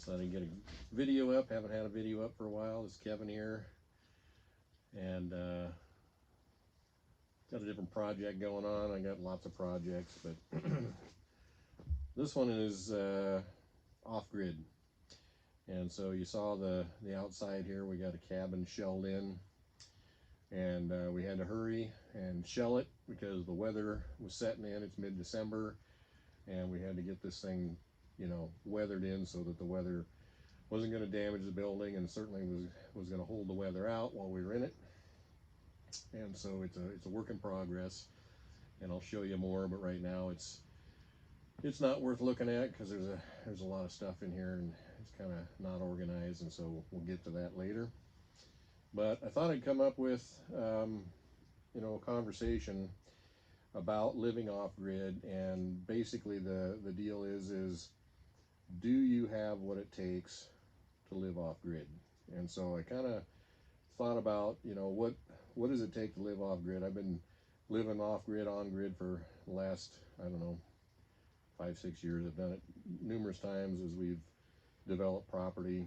So I didn't get a video up, haven't had a video up for a while. It's Kevin here, and got a different project going on. I got lots of projects, but this one is off-grid. And so you saw the outside here. We got a cabin shelled in, and we had to hurry and shell it because the weather was setting in. It's mid-December, and we had to get this thing, you know, weathered in so that the weather wasn't going to damage the building, and certainly was going to hold the weather out while we were in it. And so it's a work in progress, and I'll show you more. But right now it's not worth looking at because there's a lot of stuff in here, and it's kind of not organized, and so we'll get to that later. But I thought I'd come up with you know, a conversation about living off grid, and basically the deal is do you have what it takes to live off grid? And so I kind of thought about, you know, what does it take to live off grid? I've been living off grid, on grid for the last, I don't know, 5-6 years. I've done it numerous times as we've developed property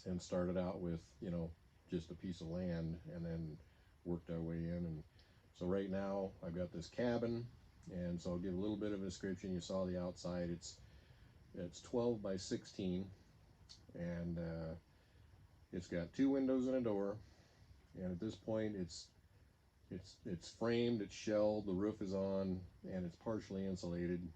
and started out with, you know, just a piece of land, and then worked our way in. And so right now I've got this cabin, and so I'll give a little bit of a description. You saw the outside. It's 12 by 16, and it's got 2 windows and a door. And at this point, it's framed, it's shelled, the roof is on, and it's partially insulated.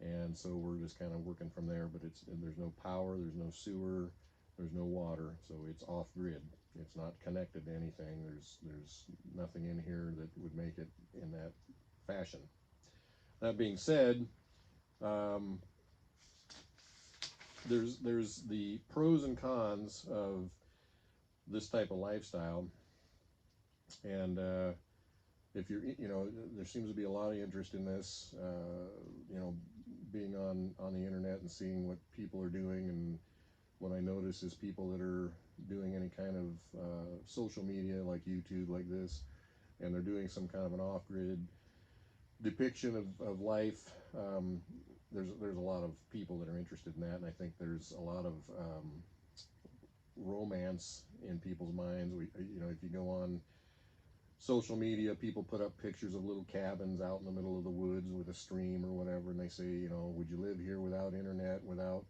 And so we're just kind of working from there. But there's no power, there's no sewer, there's no water, so it's off grid. It's not connected to anything. There's nothing in here that would make it in that fashion. That being said, there's the pros and cons of this type of lifestyle. And if you're, you know, there seems to be a lot of interest in this, you know, being on the internet and seeing what people are doing. And what I notice is people that are doing any kind of social media, like YouTube, like this, and they're doing some kind of an off-grid depiction of life. There's a lot of people that are interested in that, and I think there's a lot of romance in people's minds. You know, if you go on social media, people put up pictures of little cabins out in the middle of the woods with a stream or whatever, and they say, you know, would you live here without internet, without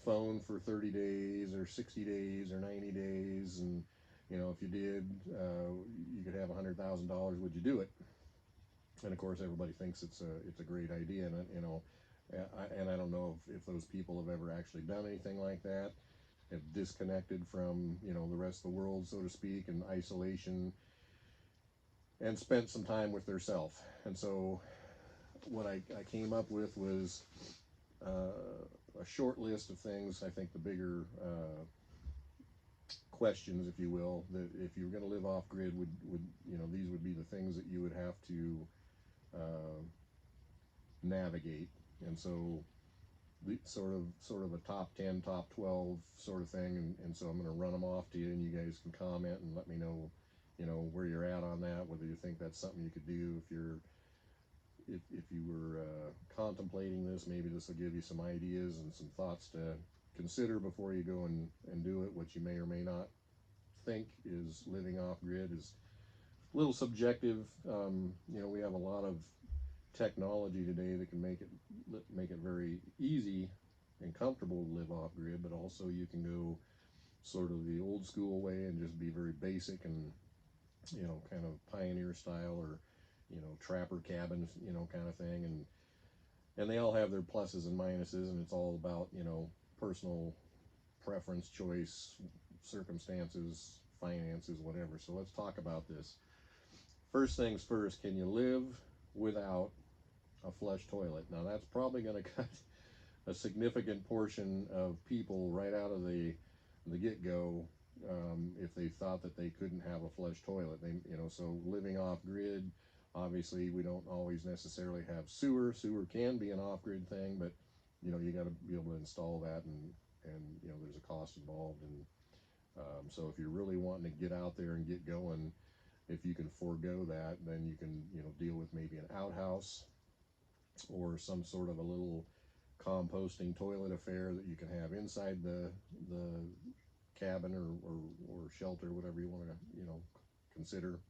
phone for 30 days or 60 days or 90 days? And, you know, if you did, you could have $100,000. Would you do it? And of course, everybody thinks it's a great idea, and you know, I don't know if those people have ever actually done anything like that, have disconnected from, you know, the rest of the world, so to speak, in isolation, and spent some time with their self. And so what I came up with was a short list of things. I think the bigger questions, if you will, that if you were going to live off grid, would you know, these would be the things that you would have to navigate. And so the sort of a top 10, top 12 sort of thing. And so I'm going to run them off to you, and you guys can comment and let me know, you know, where you're at on that, whether you think that's something you could do. If you were contemplating this, maybe this will give you some ideas and some thoughts to consider before you go and do it. What you may or may not think is living off grid is a little subjective. You know, we have a lot of technology today that can make it very easy and comfortable to live off grid, but also you can go sort of the old school way and just be very basic and, you know, kind of pioneer style, or, you know, trapper cabin, you know, kind of thing. And they all have their pluses and minuses, and it's all about, you know, personal preference, choice, circumstances, finances, whatever. So let's talk about this. First things first, can you live without a flush toilet? Now that's probably going to cut a significant portion of people right out of the get-go, if they thought that they couldn't have a flush toilet. They, you know, so living off grid, obviously we don't always necessarily have sewer. Sewer can be an off-grid thing, but you know, you got to be able to install that, and you know, there's a cost involved. And so if you're really wanting to get out there and get going, if you can forego that, then you can, you know, deal with maybe an outhouse or some sort of a little composting toilet affair that you can have inside the cabin or shelter, whatever you want to, consider.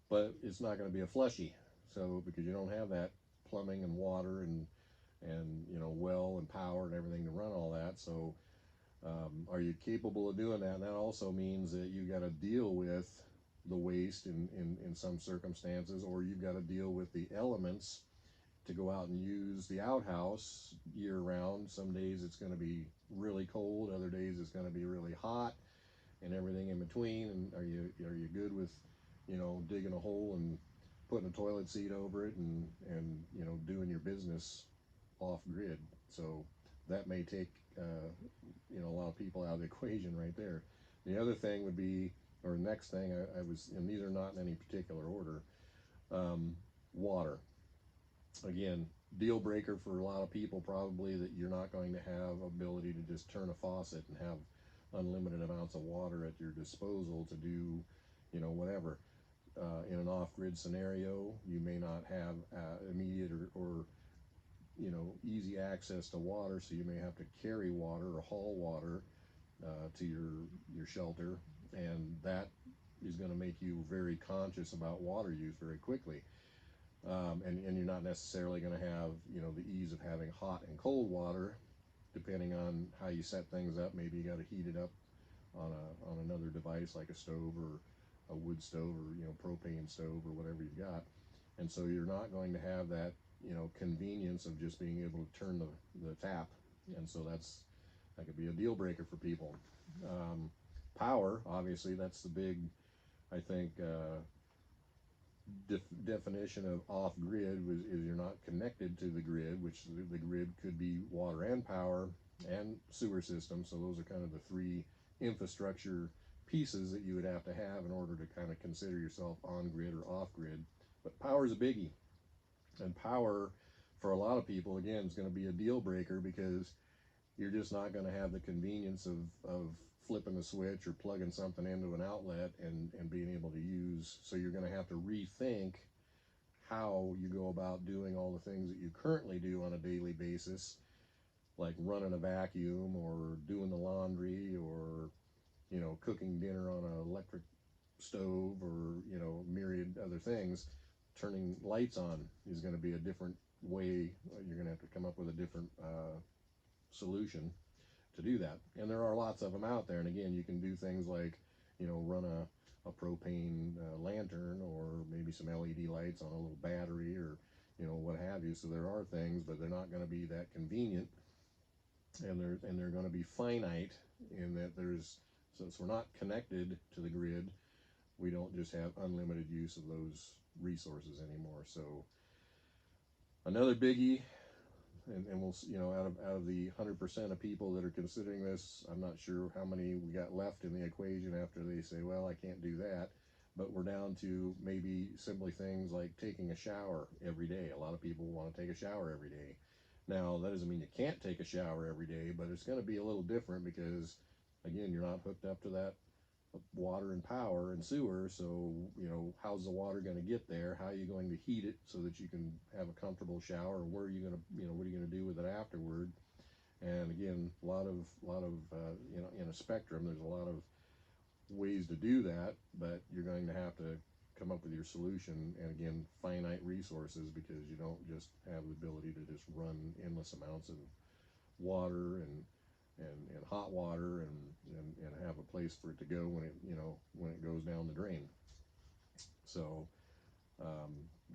But it's not going to be a flushy. So because you don't have that plumbing and water and well and power and everything to run all that. So are you capable of doing that? And that also means that you got to deal with the waste in some circumstances, or you've got to deal with the elements to go out and use the outhouse year round. Some days it's going to be really cold, other days it's going to be really hot, and everything in between. And are you good with digging a hole and putting a toilet seat over it and doing your business off grid? So that may take a lot of people out of the equation right there. The other thing would be, or next thing, I was, and these are not in any particular order, water. Again, deal breaker for a lot of people probably, that you're not going to have ability to just turn a faucet and have unlimited amounts of water at your disposal to do whatever. In an off-grid scenario, you may not have immediate or easy access to water, so you may have to carry water or haul water to your shelter, and that is going to make you very conscious about water use very quickly. And you're not necessarily going to have the ease of having hot and cold water, depending on how you set things up. Maybe you got to heat it up on another device like a stove or a wood stove or propane stove or whatever you've got, and so you're not going to have that convenience of just being able to turn the tap, and so that could be a deal breaker for people. Power, obviously, that's the big, I think, definition of off-grid is you're not connected to the grid, which the grid could be water and power and sewer system. So those are kind of the three infrastructure pieces that you would have to have in order to kind of consider yourself on-grid or off-grid. But power is a biggie, and power for a lot of people, again, is going to be a deal breaker, because you're just not going to have the convenience of flipping the switch or plugging something into an outlet and being able to use. So you're going to have to rethink how you go about doing all the things that you currently do on a daily basis, like running a vacuum or doing the laundry or cooking dinner on an electric stove or myriad other things. Turning lights on is going to be a different way. You're going to have to come up with a different solution to do that, and there are lots of them out there. And again, you can do things like run a propane lantern, or maybe some LED lights on a little battery, or what have you. So there are things, but they're not going to be that convenient, and they're going to be finite in that since we're not connected to the grid, we don't just have unlimited use of those resources anymore. So another biggie, and we'll, out of the 100% of people that are considering this, I'm not sure how many we got left in the equation after they say, well, I can't do that. But we're down to maybe simply things like taking a shower every day. A lot of people want to take a shower every day. Now, that doesn't mean you can't take a shower every day, but it's going to be a little different, because again, you're not hooked up to that water and power and sewer. So how's the water going to get there? How are you going to heat it so that you can have a comfortable shower? Or where are you going to what are you going to do with it afterward? And again, a lot of in a spectrum, there's a lot of ways to do that, but you're going to have to come up with your solution. And again, finite resources, because you don't just have the ability to just run endless amounts of water and hot water and have a place for it to go when it goes down the drain. So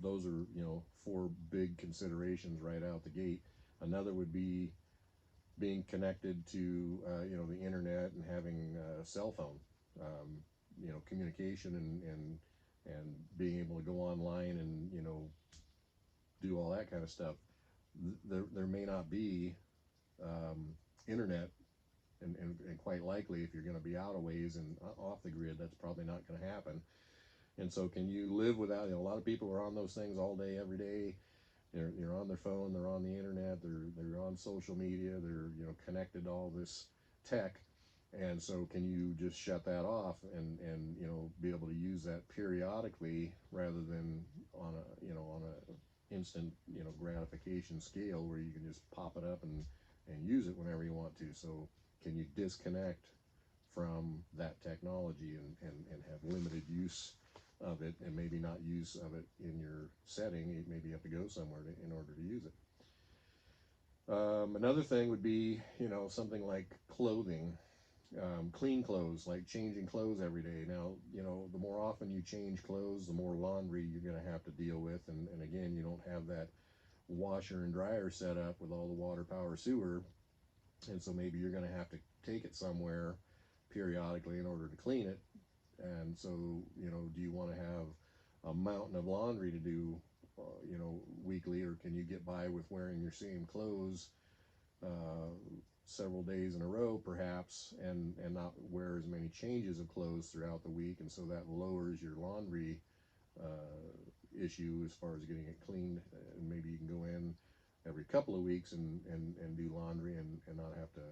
those are four big considerations right out the gate. Another would be being connected to the internet and having a cell phone, communication and being able to go online and do all that kind of stuff. There may not be internet, and quite likely, if you're going to be out of ways and off the grid, that's probably not going to happen. And so can you live without, a lot of people are on those things all day, every day. They're on their phone, they're on the internet, they're on social media, they're connected to all this tech. And so can you just shut that off and be able to use that periodically, rather than on a instant, gratification scale where you can just pop it up and use it whenever you want to. So can you disconnect from that technology and have limited use of it, and maybe not use of it in your setting? Maybe you have to go somewhere in order to use it. Another thing would be, something like clothing. Clean clothes, like changing clothes every day. Now, the more often you change clothes, the more laundry you're going to have to deal with. And again, you don't have that washer and dryer set up with all the water, power, sewer. And so maybe you're going to have to take it somewhere periodically in order to clean it. And so, do you want to have a mountain of laundry to do, weekly, or can you get by with wearing your same clothes uh, several days in a row, perhaps, and not wear as many changes of clothes throughout the week? And so that lowers your laundry issue as far as getting it cleaned. And maybe you can go in every couple of weeks and do laundry, and not have to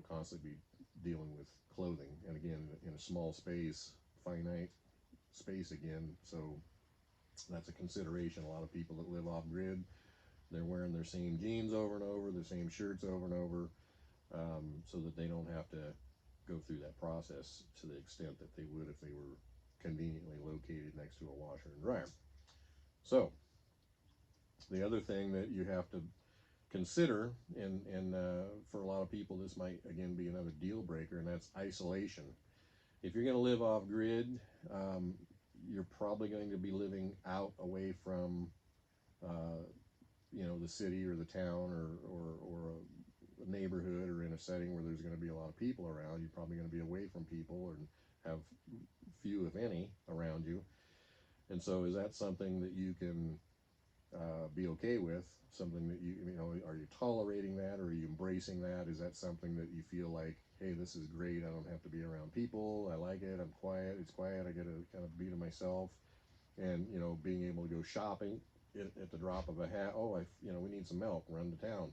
constantly be dealing with clothing. And again, in a small space, finite space again. So that's a consideration. A lot of people that live off grid, they're wearing their same jeans over and over, the same shirts over and over, so that they don't have to go through that process to the extent that they would if they were conveniently located next to a washer and dryer. So the other thing that you have to consider, and for a lot of people this might again be another deal breaker, and that's isolation. If you're going to live off grid, you're probably going to be living out away from the city or the town, or a neighborhood, or in a setting where there's going to be a lot of people around. You're probably going to be away from people and have few, if any, around you. And so is that something that you can be okay with? Something that are you tolerating that, or are you embracing that? Is that something that you feel like, hey, this is great, I don't have to be around people, I like it, I'm quiet, it's quiet, I get to kind of be to myself? And being able to go shopping at the drop of a hat. Oh, we need some milk, run to town.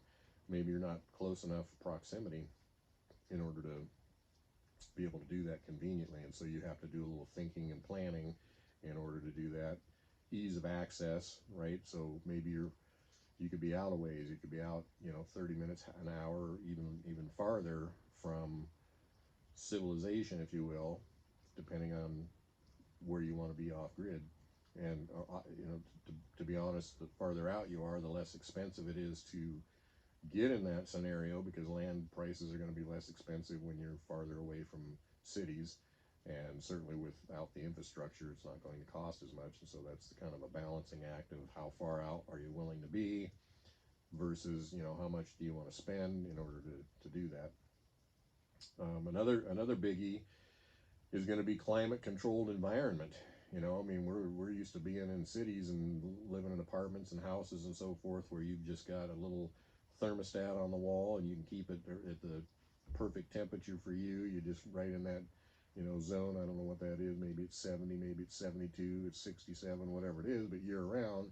Maybe you're not close enough proximity in order to be able to do that conveniently, and so you have to do a little thinking and planning in order to do that. Ease of access, right? So maybe you could be out a ways, you could be out 30 minutes, an hour, even farther from civilization, if you will, depending on where you want to be off grid. And to be honest, the farther out you are, the less expensive it is to get in that scenario, because land prices are going to be less expensive when you're farther away from cities. And certainly without the infrastructure, it's not going to cost as much. And so that's the kind of a balancing act of how far out are you willing to be versus how much do you want to spend in order to do that. Another biggie is going to be climate controlled environment. I mean, we're used to being in cities and living in apartments and houses and so forth, where you've just got a little thermostat on the wall and you can keep it at the perfect temperature for you. You're just right in that zone. I don't know what that is. Maybe it's 70, maybe it's 72, it's 67, whatever it is. But year round,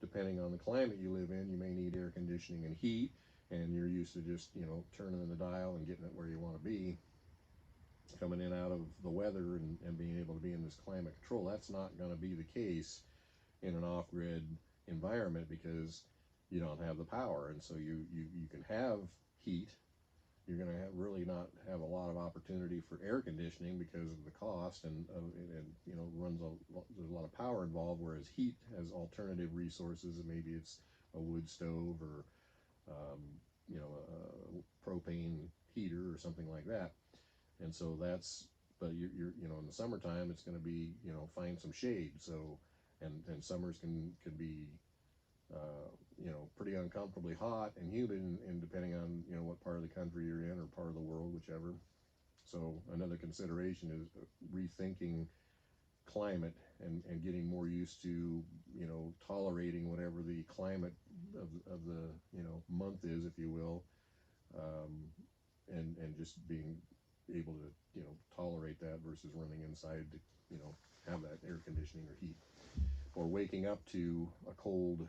depending on the climate you live in, you may need air conditioning and heat, and you're used to just turning the dial and getting it where you want to be, coming in out of the weather, and being able to be in this climate control. That's not going to be the case in an off-grid environment, because you don't have the power. And so you can have heat. You're going to really not have a lot of opportunity for air conditioning because of the cost, and there's a lot of power involved, whereas heat has alternative resources, and maybe it's a wood stove, or a propane heater or something like that. And so but you're in the summertime, it's going to be, find some shade. So, and summers can be, pretty uncomfortably hot and humid, and depending on, what part of the country you're in, or part of the world, whichever. So another consideration is rethinking climate, and getting more used to, tolerating whatever the climate of the, month is, if you will, and just being able to tolerate that versus running inside to have that air conditioning or heat, or waking up to a cold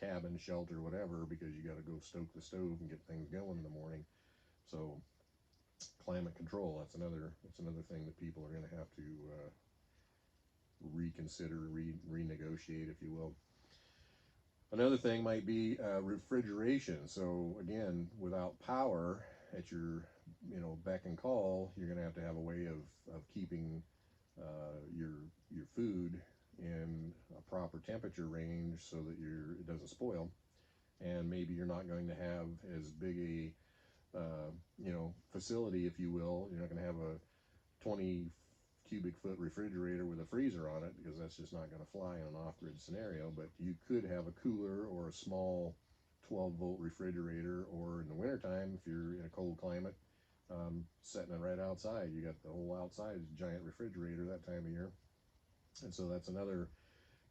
cabin, shelter, whatever, because you got to go stoke the stove and get things going in the morning. So climate control, that's another thing that people are going to have to reconsider, renegotiate, if you will. Another thing might be refrigeration. So again, without power at your beck and call, you're going to have a way of keeping your food in a proper temperature range so that it doesn't spoil. And maybe you're not going to have as big a facility, if you will. You're not going to have a 20 cubic foot refrigerator with a freezer on it, because that's just not going to fly in an off-grid scenario. But you could have a cooler or a small 12-volt refrigerator, or in the wintertime, if you're in a cold climate, setting it right outside. You got the whole outside giant refrigerator that time of year. And so that's another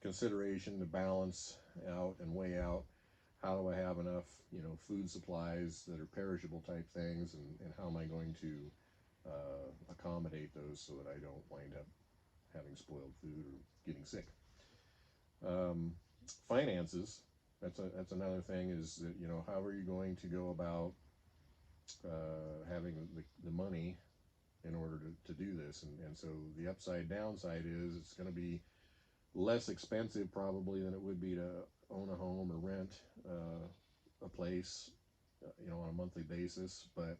consideration to balance out and weigh out. How do I have enough food supplies that are perishable type things, and how am I going to accommodate those so that I don't wind up having spoiled food or getting sick. um, Finances, that's another thing, is that how are you going to go about having the money in order to do this. And so the upside downside is it's going to be less expensive probably than it would be to own a home or rent a place on a monthly basis. But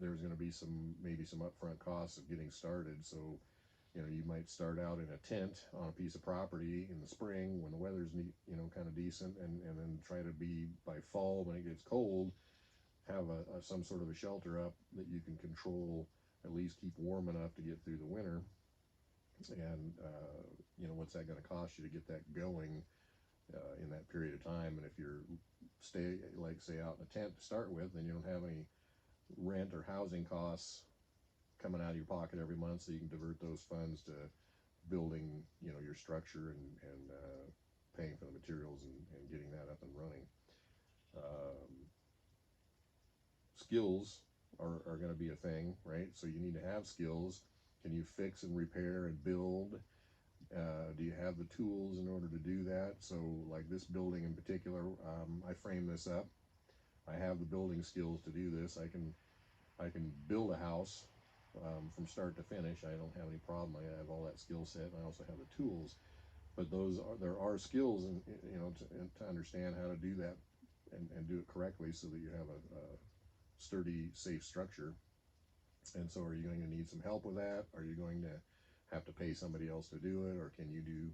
there's going to be maybe some upfront costs of getting started. So you might start out in a tent on a piece of property in the spring when the weather's kind of decent, and then try to be, by fall when it gets cold, have some sort of a shelter up that you can control, at least keep warm enough to get through the winter. And what's that going to cost you to get that going in that period of time? And if you're say out in a tent to start with, then you don't have any rent or housing costs coming out of your pocket every month, so you can divert those funds to building your structure, and paying for the materials, and getting that up and running. Skills are going to be a thing, right? So you need to have skills. Can you fix and repair and build? Do you have the tools in order to do that? So like this building in particular, I frame this up. I have the building skills to do this. I can build a house from start to finish. I don't have any problem. I have all that skill set, and I also have the tools. But there are skills, and to understand how to do that, and do it correctly, so that you have a sturdy, safe structure. And so, are you going to need some help with that? Are you going to have to pay somebody else to do it, or can you do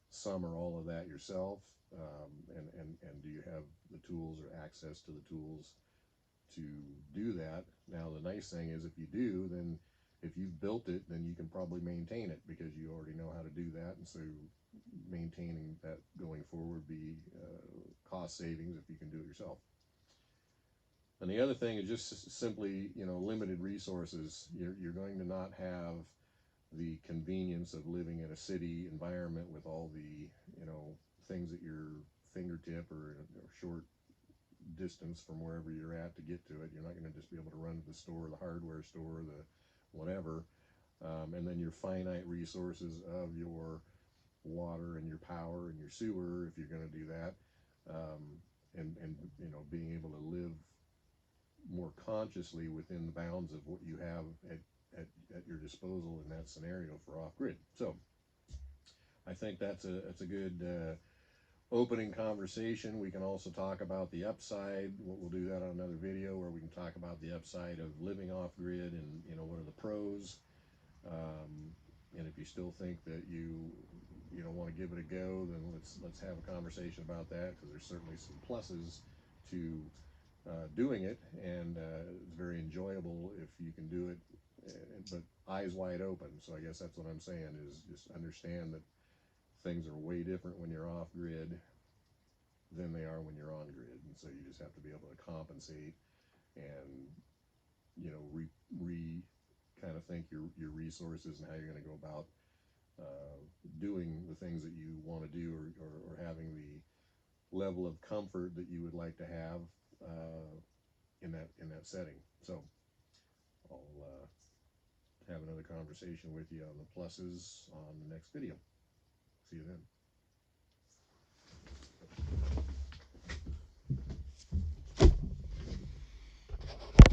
some or all of that yourself? And do you have the tools or access to the tools to do that? Now, the nice thing is, if you do, then if you've built it, then you can probably maintain it, because you already know how to do that. And so maintaining that going forward be cost savings if you can do it yourself. And the other thing is just simply, limited resources. You're going to not have the convenience of living in a city environment with all the, things at your fingertip, or short distance from wherever you're at to get to it. You're not going to just be able to run to the store, the hardware store, the whatever. And then your finite resources of your water and your power and your sewer, if you're going to do that. And being able to live more consciously within the bounds of what you have at your disposal in that scenario for off-grid. So I think that's a good opening conversation. We can also talk about the upside. We'll do that on another video, where we can talk about the upside of living off-grid, and what are the pros. And if you still think that you want to give it a go, then let's have a conversation about that, because there's certainly some pluses to doing it, and it's very enjoyable if you can do it, but eyes wide open. So I guess that's what I'm saying, is just understand that things are way different when you're off grid than they are when you're on grid, and so you just have to be able to compensate, and re kind of think your resources, and how you're going to go about doing the things that you want to do, or having the level of comfort that you would like to have in that setting. So I'll have another conversation with you on the pluses on the next video. See you then.